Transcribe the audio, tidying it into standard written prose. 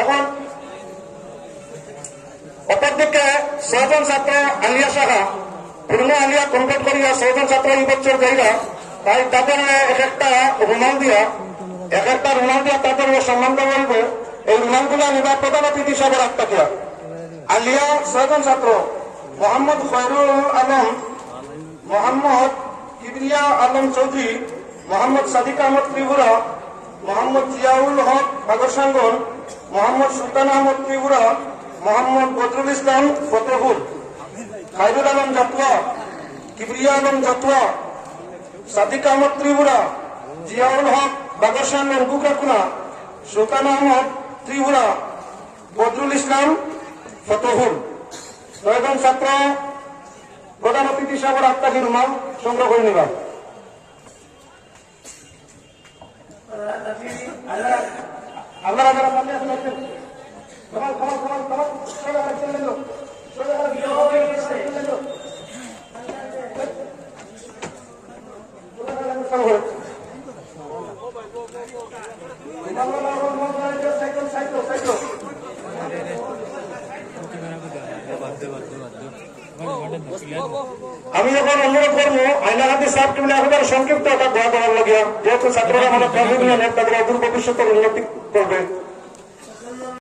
এখন অপরদিকে 6 জন ছাত্র আলিয়া শাখা পূর্ণ আলিয়া কনভার্ট করিয়া 6 জন ছাত্র এই বছর যাইরা, তাই তাদের এক একটা রুমাল দিয়া তাদের সম্মান দেওয়া হইবে। এই রুমালগুলো নিবা প্রধান অতিথি হিসাবে রাখতে আলিয়া 6 জন ছাত্র মোহাম্মদ খয়রুল আলম, মোহাম্মদ কিবরিয়া আলম চৌধুরী, মোহাম্মদ সাদিক আহমদ ত্রিপুরা, মোহাম্মদ জিয়াউল হক বাগরসাঙ্গন, মোহাম্মদ সুলতান আহমদ ত্রিপুরা, মোহাম্মদ বদরুল ইসলাম ফতেপুর, খায়রুল আলম জাতুয়া, কিবরিয়া আলম জাতুয়া, সাদিক আহমদ ত্রিপুরা, জিয়াউল হক বাগরসাঙ্গন কুকরাকুনা, সুলতান আহমদ ত্রিপুরা, বদরুল ইসলাম ফতেপুর। 6 জন ছাত্র প্রধান অতিথি হিসাবে আত্মাকি রুমাল সংগ্রহ করে নিবা। আপনারা যারা সামনে আসেন আমি যখন অনুরোধ করবো আইনাহাতি সাহেব টেবিলে একেবারে সংক্ষিপ্ত একটা দোয়া করার লাগিয়া, যেহেতু ছাত্ররা আমাদের তাদের অদূর ভবিষ্যতের উন্নতি করবে।